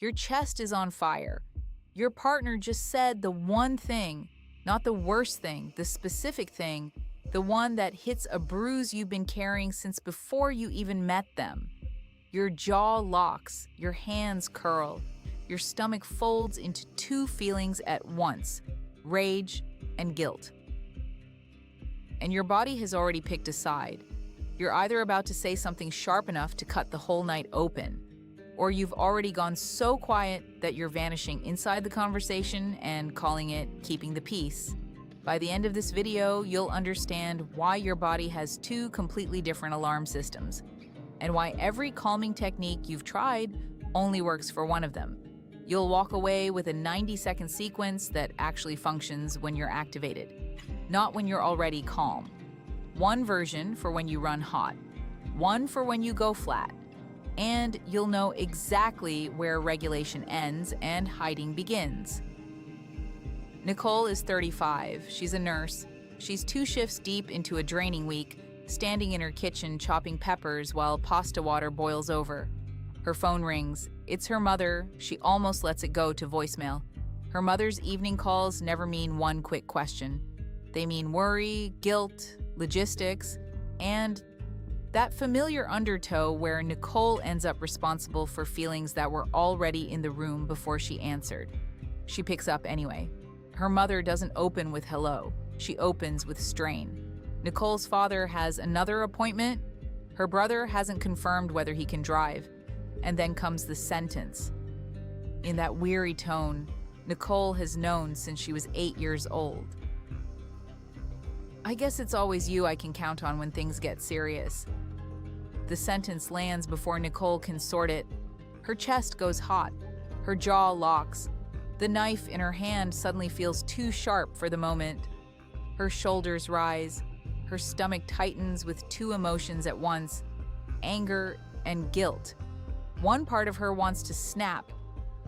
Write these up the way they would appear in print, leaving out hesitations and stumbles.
Your chest is on fire. Your partner just said the one thing, not the worst thing, the specific thing, the one that hits a bruise you've been carrying since before you even met them. Your jaw locks, your hands curl, your stomach folds into two feelings at once, rage and guilt. And your body has already picked a side. You're either about to say something sharp enough to cut the whole night open, or you've already gone so quiet that you're vanishing inside the conversation and calling it keeping the peace. By the end of this video, you'll understand why your body has two completely different alarm systems, and why every calming technique you've tried only works for one of them. You'll walk away with a 90-second sequence that actually functions when you're activated, not when you're already calm. One version for when you run hot, one for when you go flat, and you'll know exactly where regulation ends and hiding begins. Nicole is 35. She's a nurse. She's 2 shifts deep into a draining week, standing in her kitchen chopping peppers while pasta water boils over. Her phone rings. It's her mother. She almost lets it go to voicemail. Her mother's evening calls never mean one quick question. They mean worry, guilt, logistics, and that familiar undertow where Nicole ends up responsible for feelings that were already in the room before she answered. She picks up anyway. Her mother doesn't open with hello. She opens with strain. Nicole's father has another appointment. Her brother hasn't confirmed whether he can drive. And then comes the sentence. In that weary tone, Nicole has known since she was 8 years old. I guess it's always you I can count on when things get serious. The sentence lands before Nicole can sort it. Her chest goes hot. Her jaw locks. The knife in her hand suddenly feels too sharp for the moment. Her shoulders rise. Her stomach tightens with two emotions at once, anger and guilt. One part of her wants to snap,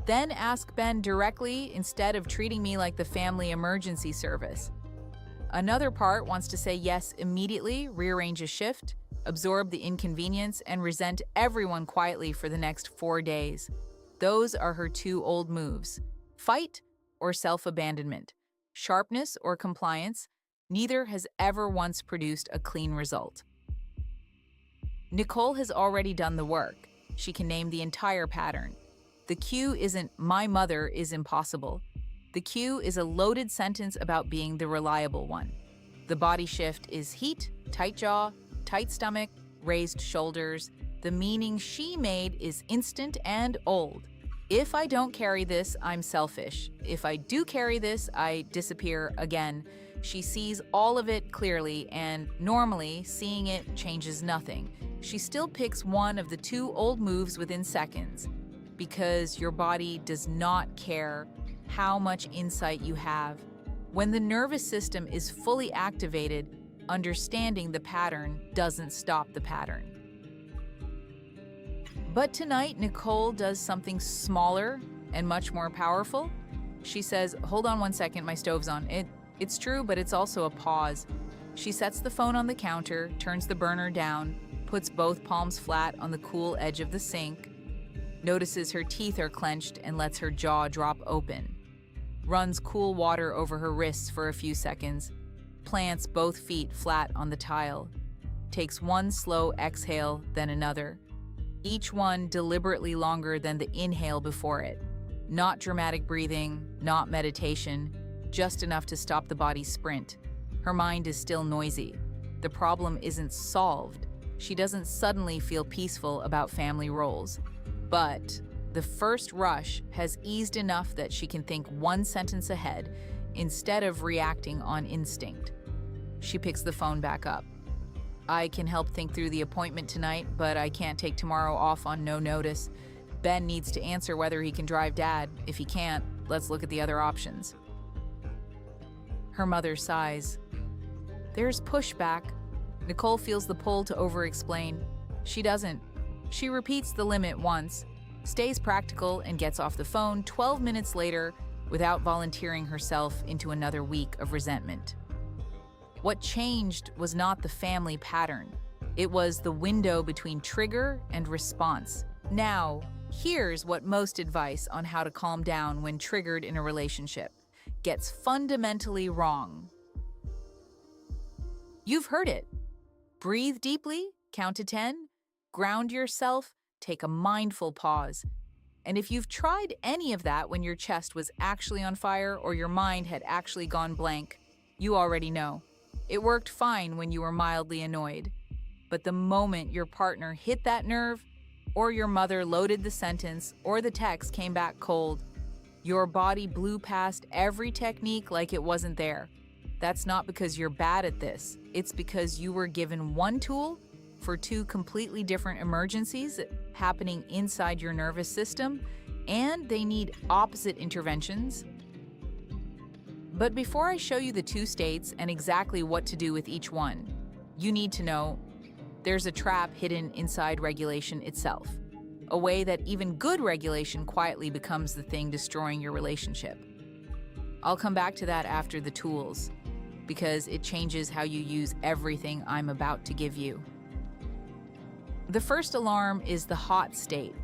then ask Ben directly instead of treating me like the family emergency service. Another part wants to say yes immediately, rearrange a shift, absorb the inconvenience, and resent everyone quietly for the next 4 days. Those are her two old moves: fight or self-abandonment, sharpness or compliance. Neither has ever once produced a clean result. Nicole has already done the work. She can name the entire pattern. The cue isn't "my mother is impossible." The cue is a loaded sentence about being the reliable one. The body shift is heat, tight jaw, tight stomach, raised shoulders. The meaning she made is instant and old. If I don't carry this, I'm selfish. If I do carry this, I disappear again. She sees all of it clearly, and normally, seeing it changes nothing. She still picks one of the two old moves within seconds, because your body does not care how much insight you have. When the nervous system is fully activated, understanding the pattern doesn't stop the pattern. But tonight, Nicole does something smaller and much more powerful. She says, "Hold on 1 second, my stove's on." It's true, but it's also a pause. She sets the phone on the counter, turns the burner down, puts both palms flat on the cool edge of the sink, notices her teeth are clenched and lets her jaw drop open, runs cool water over her wrists for a few seconds, plants both feet flat on the tile, takes one slow exhale, then another, each one deliberately longer than the inhale before it. Not dramatic breathing, not meditation, just enough to stop the body's sprint. Her mind is still noisy. The problem isn't solved. She doesn't suddenly feel peaceful about family roles. But the first rush has eased enough that she can think one sentence ahead instead of reacting on instinct. She picks the phone back up. "I can help think through the appointment tonight, but I can't take tomorrow off on no notice. Ben needs to answer whether he can drive Dad. If he can't, let's look at the other options." Her mother sighs. There's pushback. Nicole feels the pull to over-explain. She doesn't. She repeats the limit once, stays practical, and gets off the phone 12 minutes later without volunteering herself into another week of resentment. What changed was not the family pattern. It was the window between trigger and response. Now, Here's what most advice on how to calm down when triggered in a relationship gets fundamentally wrong. You've heard it. Breathe deeply, count to 10, ground yourself, take a mindful pause. And if you've tried any of that when your chest was actually on fire or your mind had actually gone blank, you already know. It worked fine when you were mildly annoyed. But the moment your partner hit that nerve, or your mother loaded the sentence, or the text came back cold, your body blew past every technique like it wasn't there. That's not because you're bad at this. It's because you were given one tool for two completely different emergencies happening inside your nervous system, and they need opposite interventions. But before I show you the two states and exactly what to do with each one, you need to know there's a trap hidden inside regulation itself, a way that even good regulation quietly becomes the thing destroying your relationship. I'll come back to that after the tools, because it changes how you use everything I'm about to give you. The first alarm is the hot state.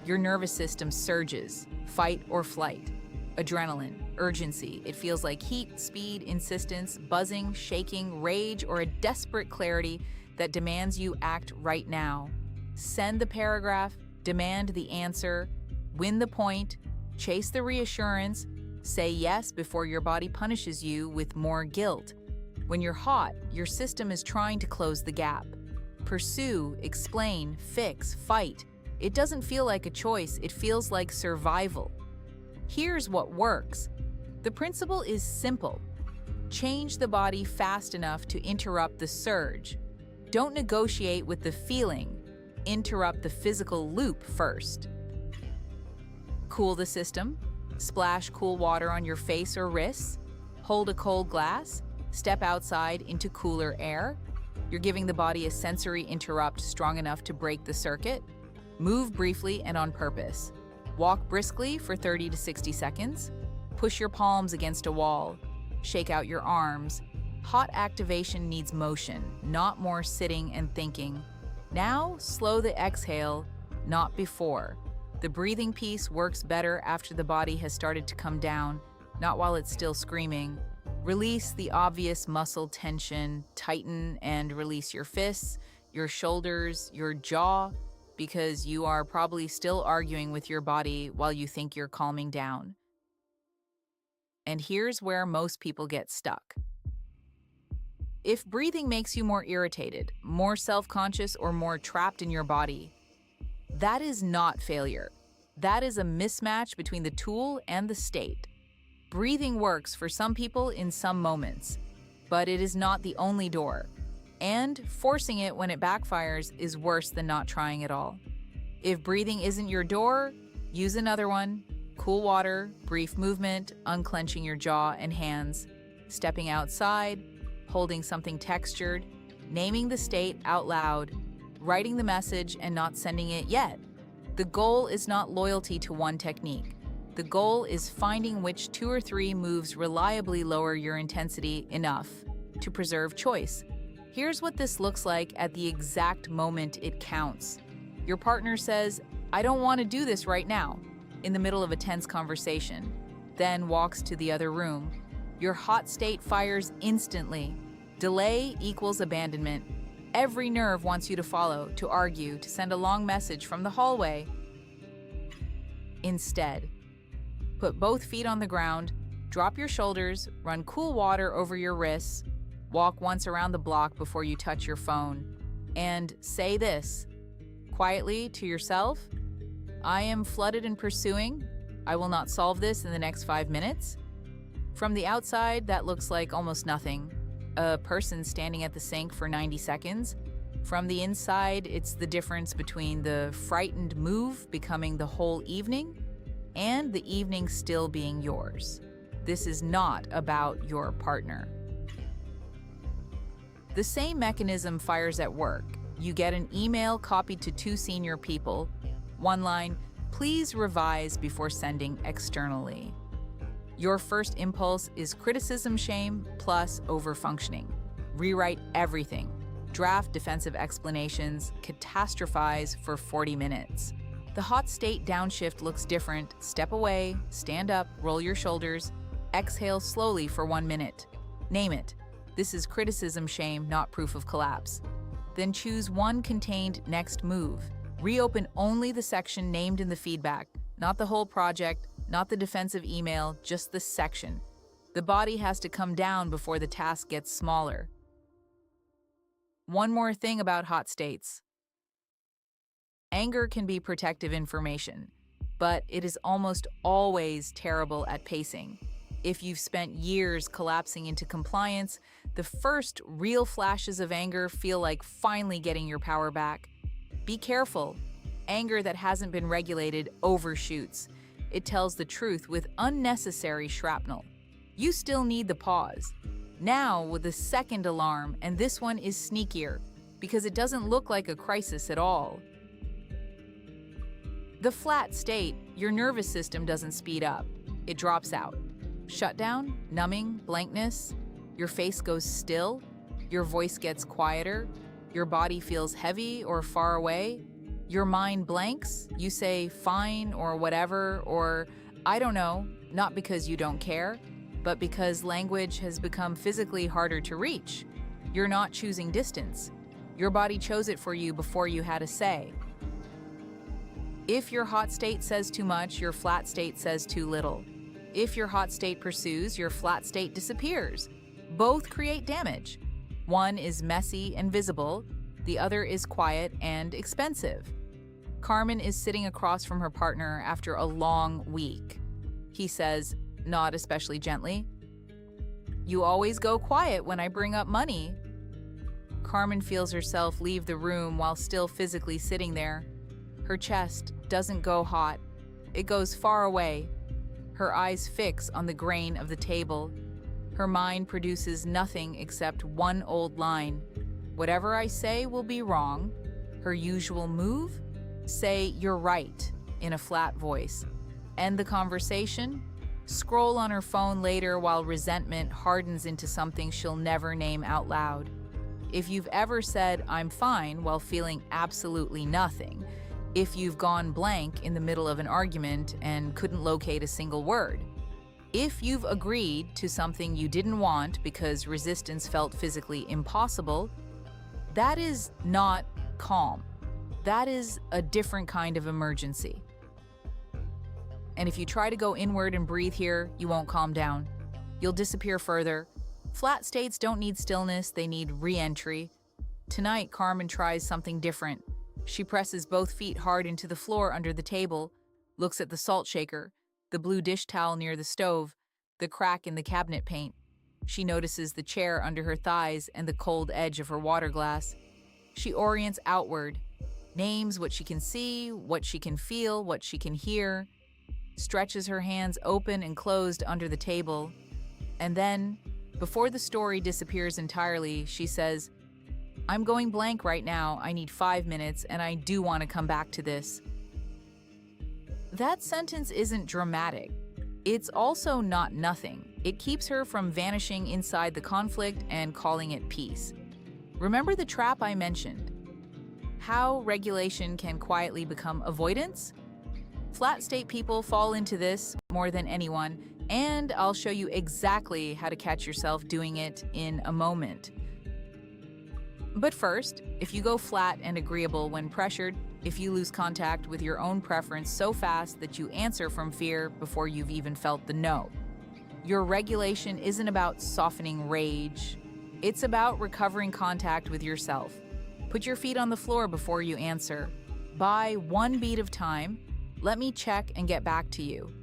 Your nervous system surges, fight or flight. Adrenaline, urgency. It feels like heat, speed, insistence, buzzing, shaking, rage, or a desperate clarity that demands you act right now. Send the paragraph, demand the answer, win the point, chase the reassurance, say yes before your body punishes you with more guilt. When you're hot, your system is trying to close the gap. Pursue, explain, fix, fight. It doesn't feel like a choice, it feels like survival. Here's what works. The principle is simple. Change the body fast enough to interrupt the surge. Don't negotiate with the feeling. Interrupt the physical loop first. Cool the system. Splash cool water on your face or wrists. Hold a cold glass. Step outside into cooler air. You're giving the body a sensory interrupt strong enough to break the circuit. Move briefly and on purpose. Walk briskly for 30 to 60 seconds. Push your palms against a wall. Shake out your arms. Hot activation needs motion, not more sitting and thinking. Now, slow the exhale, not before. The breathing piece works better after the body has started to come down, not while it's still screaming. Release the obvious muscle tension, tighten and release your fists, your shoulders, your jaw, because you are probably still arguing with your body while you think you're calming down. And here's where most people get stuck. If breathing makes you more irritated, more self-conscious, or more trapped in your body, that is not failure. That is a mismatch between the tool and the state. Breathing works for some people in some moments, but it is not the only door. And forcing it when it backfires is worse than not trying at all. If breathing isn't your door, use another one. Cool water, brief movement, unclenching your jaw and hands, stepping outside, holding something textured, naming the state out loud, writing the message and not sending it yet. The goal is not loyalty to one technique. The goal is finding which 2 or 3 moves reliably lower your intensity enough to preserve choice. Here's what this looks like at the exact moment it counts. Your partner says, "I don't want to do this right now," in the middle of a tense conversation, then walks to the other room. Your hot state fires instantly. Delay equals abandonment. Every nerve wants you to follow, to argue, to send a long message from the hallway. Instead, put both feet on the ground, drop your shoulders, run cool water over your wrists, walk once around the block before you touch your phone, and say this quietly to yourself: "I am flooded and pursuing. I will not solve this in the next 5 minutes." From the outside, that looks like almost nothing. A person standing at the sink for 90 seconds. From the inside, it's the difference between the frightened move becoming the whole evening and the evening still being yours. This is not about your partner. The same mechanism fires at work. You get an email copied to 2 senior people. One line, "Please revise before sending externally." Your first impulse is criticism shame plus overfunctioning. Rewrite everything. Draft defensive explanations. Catastrophize for 40 minutes. The hot state downshift looks different. Step away, stand up, roll your shoulders, exhale slowly for 1 minute. Name it. This is criticism shame, not proof of collapse. Then choose one contained next move. Reopen only the section named in the feedback, not the whole project, not the defensive email, just the section. The body has to come down before the task gets smaller. One more thing about hot states. Anger can be protective information, but it is almost always terrible at pacing. If you've spent years collapsing into compliance, the first real flashes of anger feel like finally getting your power back. Be careful. Anger that hasn't been regulated overshoots. It tells the truth with unnecessary shrapnel. You still need the pause. Now with the second alarm, and this one is sneakier, because it doesn't look like a crisis at all. The flat state, your nervous system doesn't speed up. It drops out. Shutdown, numbing, blankness. Your face goes still. Your voice gets quieter. Your body feels heavy or far away. Your mind blanks. You say fine or whatever or I don't know, not because you don't care, but because language has become physically harder to reach. You're not choosing distance. Your body chose it for you before you had a say. If your hot state says too much, your flat state says too little. If your hot state pursues, your flat state disappears. Both create damage. One is messy and visible, the other is quiet and expensive. Carmen is sitting across from her partner after a long week. He says, not especially gently, "You always go quiet when I bring up money." Carmen feels herself leave the room while still physically sitting there. Her chest doesn't go hot. It goes far away. Her eyes fix on the grain of the table. Her mind produces nothing except one old line. Whatever I say will be wrong. Her usual move? Say, "You're right," in a flat voice. End the conversation? Scroll on her phone later while resentment hardens into something she'll never name out loud. If you've ever said, "I'm fine," while feeling absolutely nothing, if you've gone blank in the middle of an argument and couldn't locate a single word, if you've agreed to something you didn't want because resistance felt physically impossible, that is not calm. That is a different kind of emergency. And if you try to go inward and breathe here, you won't calm down. You'll disappear further. Flat states don't need stillness, they need re-entry. Tonight, Carmen tries something different. She presses both feet hard into the floor under the table, looks at the salt shaker, the blue dish towel near the stove, the crack in the cabinet paint. She notices the chair under her thighs and the cold edge of her water glass. She orients outward, names what she can see, what she can feel, what she can hear, stretches her hands open and closed under the table, and then, before the story disappears entirely, she says, "I'm going blank right now. I need 5 minutes, and I do want to come back to this." That sentence isn't dramatic. It's also not nothing. It keeps her from vanishing inside the conflict and calling it peace. Remember the trap I mentioned? How regulation can quietly become avoidance? Flat state people fall into this more than anyone, and I'll show you exactly how to catch yourself doing it in a moment. But first, if you go flat and agreeable when pressured, if you lose contact with your own preference so fast that you answer from fear before you've even felt the no, your regulation isn't about softening rage. It's about recovering contact with yourself. Put your feet on the floor before you answer. Buy one beat of time. Let me check and get back to you.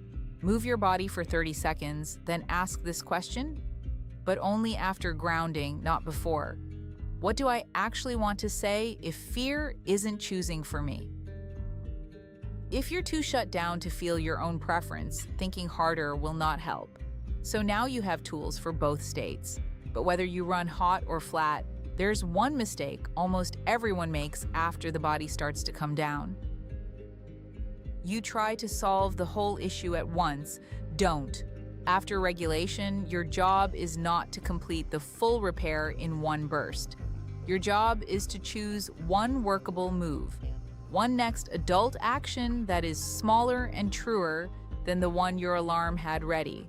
Move your body for 30 seconds, then ask this question, but only after grounding, not before. What do I actually want to say if fear isn't choosing for me? If you're too shut down to feel your own preference, thinking harder will not help. So now you have tools for both states. But whether you run hot or flat, there's one mistake almost everyone makes after the body starts to come down. You try to solve the whole issue at once. Don't. After regulation, your job is not to complete the full repair in one burst. Your job is to choose one workable move. One next adult action that is smaller and truer than the one your alarm had ready.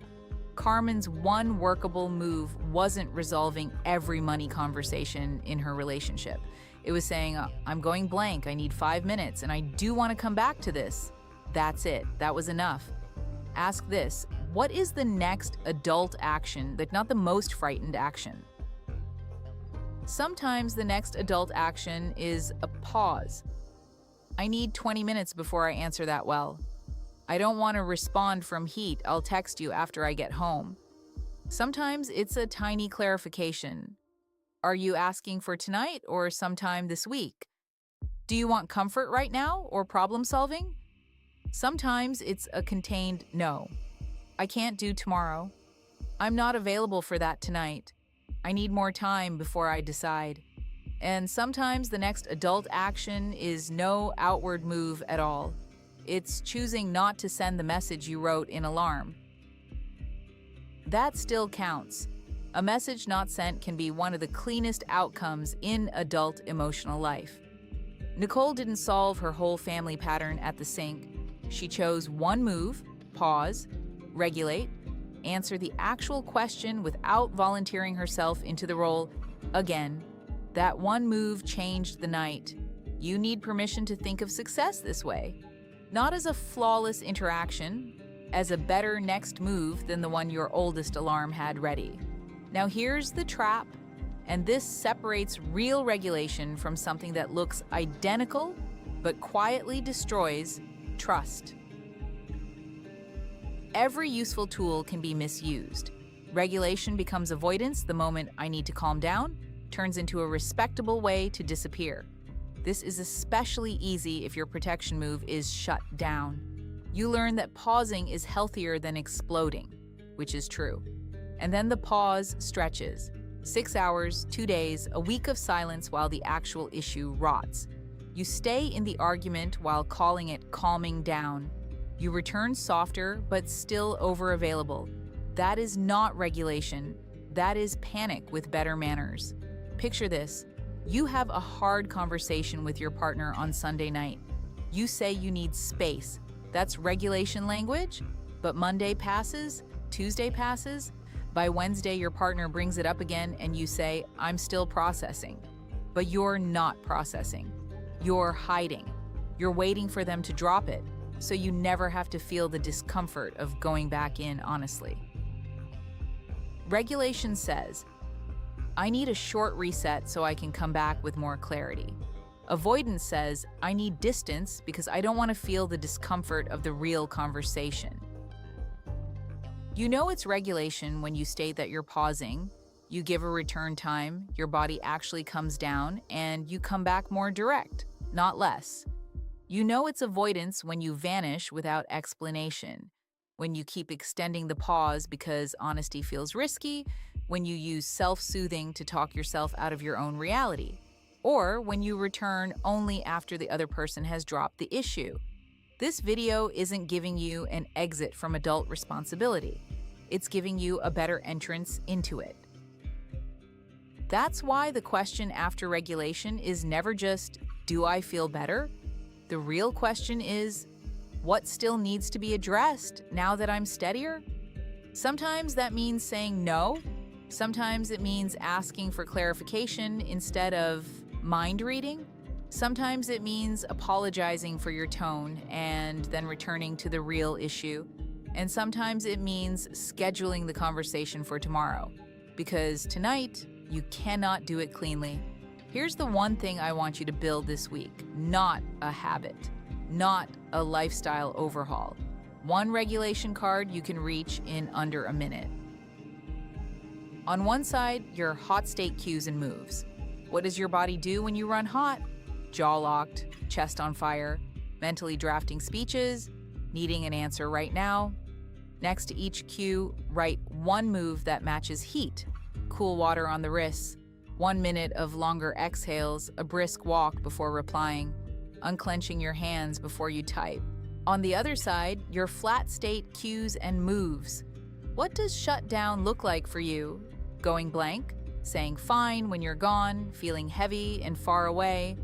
Carmen's one workable move wasn't resolving every money conversation in her relationship. It was saying, I'm going blank, I need 5 minutes, and I do want to come back to this. That's it. That was enough. Ask this, what is the next adult action, but not the most frightened action? Sometimes the next adult action is a pause. I need 20 minutes before I answer that well. I don't want to respond from heat. I'll text you after I get home. Sometimes it's a tiny clarification. Are you asking for tonight or sometime this week? Do you want comfort right now or problem solving? Sometimes it's a contained no. I can't do tomorrow. I'm not available for that tonight. I need more time before I decide. And sometimes the next adult action is no outward move at all. It's choosing not to send the message you wrote in alarm. That still counts. A message not sent can be one of the cleanest outcomes in adult emotional life. Nicole didn't solve her whole family pattern at the sink. She chose one move, pause, regulate, answer the actual question without volunteering herself into the role again. That one move changed the night. You need permission to think of success this way. Not as a flawless interaction, as a better next move than the one your oldest alarm had ready. Now here's the trap, and this separates real regulation from something that looks identical but quietly destroys trust. Every useful tool can be misused. Regulation becomes avoidance the moment I need to calm down, turns into a respectable way to disappear. This is especially easy if your protection move is shut down. You learn that pausing is healthier than exploding, which is true. And then the pause stretches. 6 hours, 2 days, a week of silence while the actual issue rots. You stay in the argument while calling it calming down. You return softer, but still over-available. That is not regulation. That is panic with better manners. Picture this. You have a hard conversation with your partner on Sunday night. You say you need space. That's regulation language. But Monday passes, Tuesday passes. By Wednesday, your partner brings it up again and you say, I'm still processing. But you're not processing. You're hiding. You're waiting for them to drop it, so you never have to feel the discomfort of going back in honestly. Regulation says, I need a short reset so I can come back with more clarity. Avoidance says, I need distance because I don't want to feel the discomfort of the real conversation. You know it's regulation when you state that you're pausing, you give a return time, your body actually comes down, and you come back more direct, not less. You know it's avoidance when you vanish without explanation, when you keep extending the pause because honesty feels risky, when you use self-soothing to talk yourself out of your own reality, or when you return only after the other person has dropped the issue. This video isn't giving you an exit from adult responsibility. It's giving you a better entrance into it. That's why the question after regulation is never just, do I feel better? The real question is, what still needs to be addressed now that I'm steadier? Sometimes that means saying no. Sometimes it means asking for clarification instead of mind reading. Sometimes it means apologizing for your tone and then returning to the real issue. And sometimes it means scheduling the conversation for tomorrow, because tonight you cannot do it cleanly. Here's the one thing I want you to build this week, not a habit, not a lifestyle overhaul. One regulation card you can reach in under a minute. On one side, your hot state cues and moves. What does your body do when you run hot? Jaw locked, chest on fire, mentally drafting speeches, needing an answer right now. Next to each cue, write one move that matches heat. Cool water on the wrists, 1 minute of longer exhales, a brisk walk before replying, unclenching your hands before you type. On the other side, your flat state cues and moves. What does shut down look like for you? Going blank? Saying fine when you're gone, feeling heavy and far away?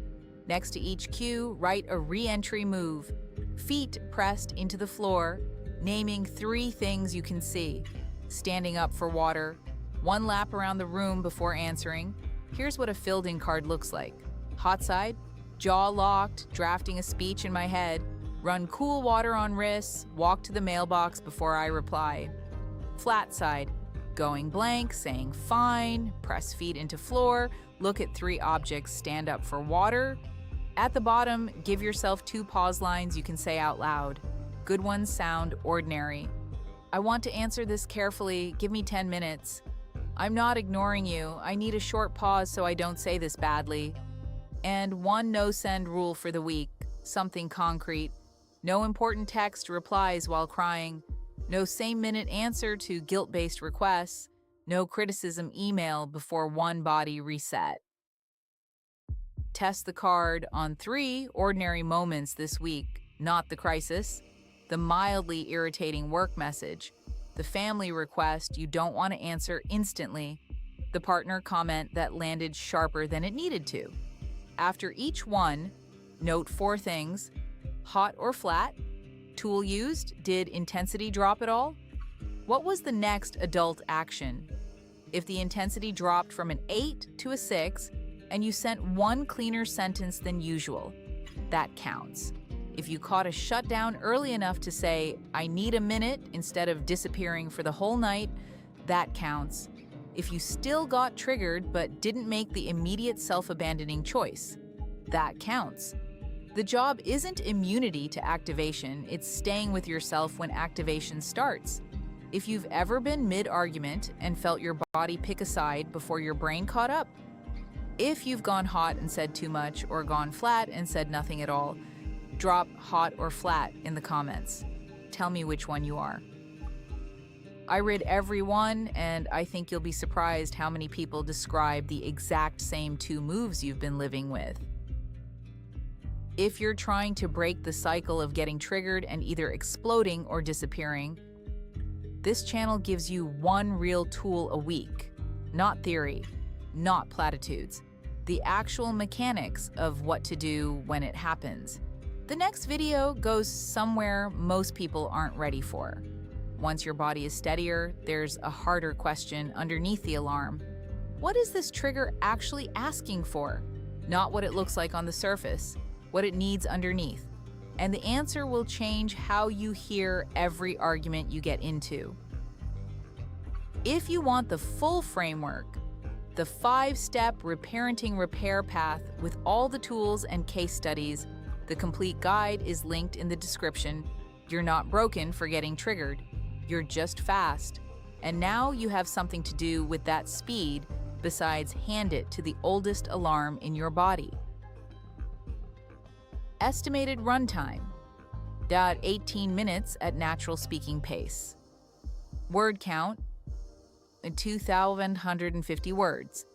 Next to each cue, write a re-entry move. Feet pressed into the floor, naming 3 things you can see. Standing up for water, 1 lap around the room before answering. Here's what a filled-in card looks like. Hot side, jaw locked, drafting a speech in my head. Run cool water on wrists, walk to the mailbox before I reply. Flat side, going blank, saying fine, press feet into floor, look at 3 objects, stand up for water. At the bottom, give yourself 2 pause lines you can say out loud. Good ones sound ordinary. I want to answer this carefully, give me 10 minutes. I'm not ignoring you, I need a short pause so I don't say this badly. And 1 no-send rule for the week, something concrete. No important text replies while crying. No same-minute answer to guilt-based requests. No criticism email before 1 body reset. Test the card on 3 ordinary moments this week, not the crisis. The mildly irritating work message. The family request you don't want to answer instantly. The partner comment that landed sharper than it needed to. After each one, note 4 things. Hot or flat? Tool used? Did intensity drop at all? What was the next adult action? If the intensity dropped from an 8 to a 6, and you sent 1 cleaner sentence than usual, that counts. If you caught a shutdown early enough to say, I need a minute, instead of disappearing for the whole night, that counts. If you still got triggered but didn't make the immediate self-abandoning choice, that counts. The job isn't immunity to activation, it's staying with yourself when activation starts. If you've ever been mid-argument and felt your body pick a side before your brain caught up, if you've gone hot and said too much or gone flat and said nothing at all, drop hot or flat in the comments. Tell me which one you are. I read every one, and I think you'll be surprised how many people describe the exact same 2 moves you've been living with. If you're trying to break the cycle of getting triggered and either exploding or disappearing, this channel gives you 1 real tool a week. Not theory, not platitudes. The actual mechanics of what to do when it happens. The next video goes somewhere most people aren't ready for. Once your body is steadier, there's a harder question underneath the alarm. What is this trigger actually asking for? Not what it looks like on the surface, what it needs underneath. And the answer will change how you hear every argument you get into. If you want the full framework, the 5-step Reparenting repair path with all the tools and case studies, the complete guide is linked in the description. You're not broken for getting triggered. You're just fast. And now you have something to do with that speed besides hand it to the oldest alarm in your body. Estimated runtime, 18 minutes at natural speaking pace. Word count, 2,150 words.